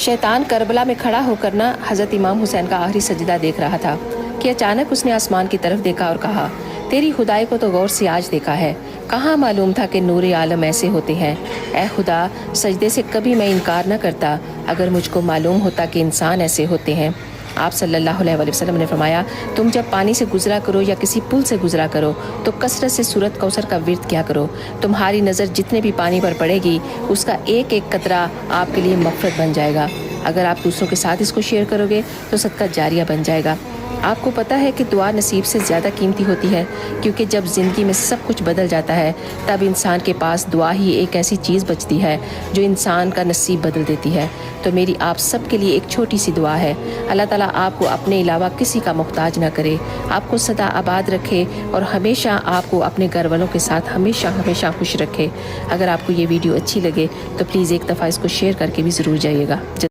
शैतान करबला में खड़ा होकर ना हज़रत इमाम हुसैन का आखिरी सजदा देख रहा था कि अचानक उसने आसमान की तरफ देखा और कहा, तेरी खुदाई को तो गौर से आज देखा है, कहाँ मालूम था कि नूर आलम ऐसे होते हैं। ऐ खुदा, सजदे से कभी मैं इनकार न करता अगर मुझको मालूम होता कि इंसान ऐसे होते हैं। आप सल्लल्लाहु अलैहि वसल्लम ने फरमाया, तुम जब पानी से गुजरा करो या किसी पुल से गुजरा करो तो कसरत से सूरत कौसर का विर्द किया करो। तुम्हारी नज़र जितने भी पानी पर पड़ेगी उसका एक एक कतरा आपके लिए मग़फ़िरत बन जाएगा। अगर आप दूसरों के साथ इसको शेयर करोगे तो सदका जारिया बन जाएगा। आपको पता है कि दुआ नसीब से ज़्यादा कीमती होती है, क्योंकि जब ज़िंदगी में सब कुछ बदल जाता है तब इंसान के पास दुआ ही एक ऐसी चीज़ बचती है जो इंसान का नसीब बदल देती है। तो मेरी आप सब के लिए एक छोटी सी दुआ है, अल्लाह ताला आपको अपने अलावा किसी का मोहताज ना करे, आपको सदा आबाद रखे और हमेशा आपको अपने घर वालों के साथ हमेशा हमेशा खुश रखे। अगर आपको ये वीडियो अच्छी लगे तो प्लीज़ एक दफ़ा इसको शेयर करके भी ज़रूर जाइएगा।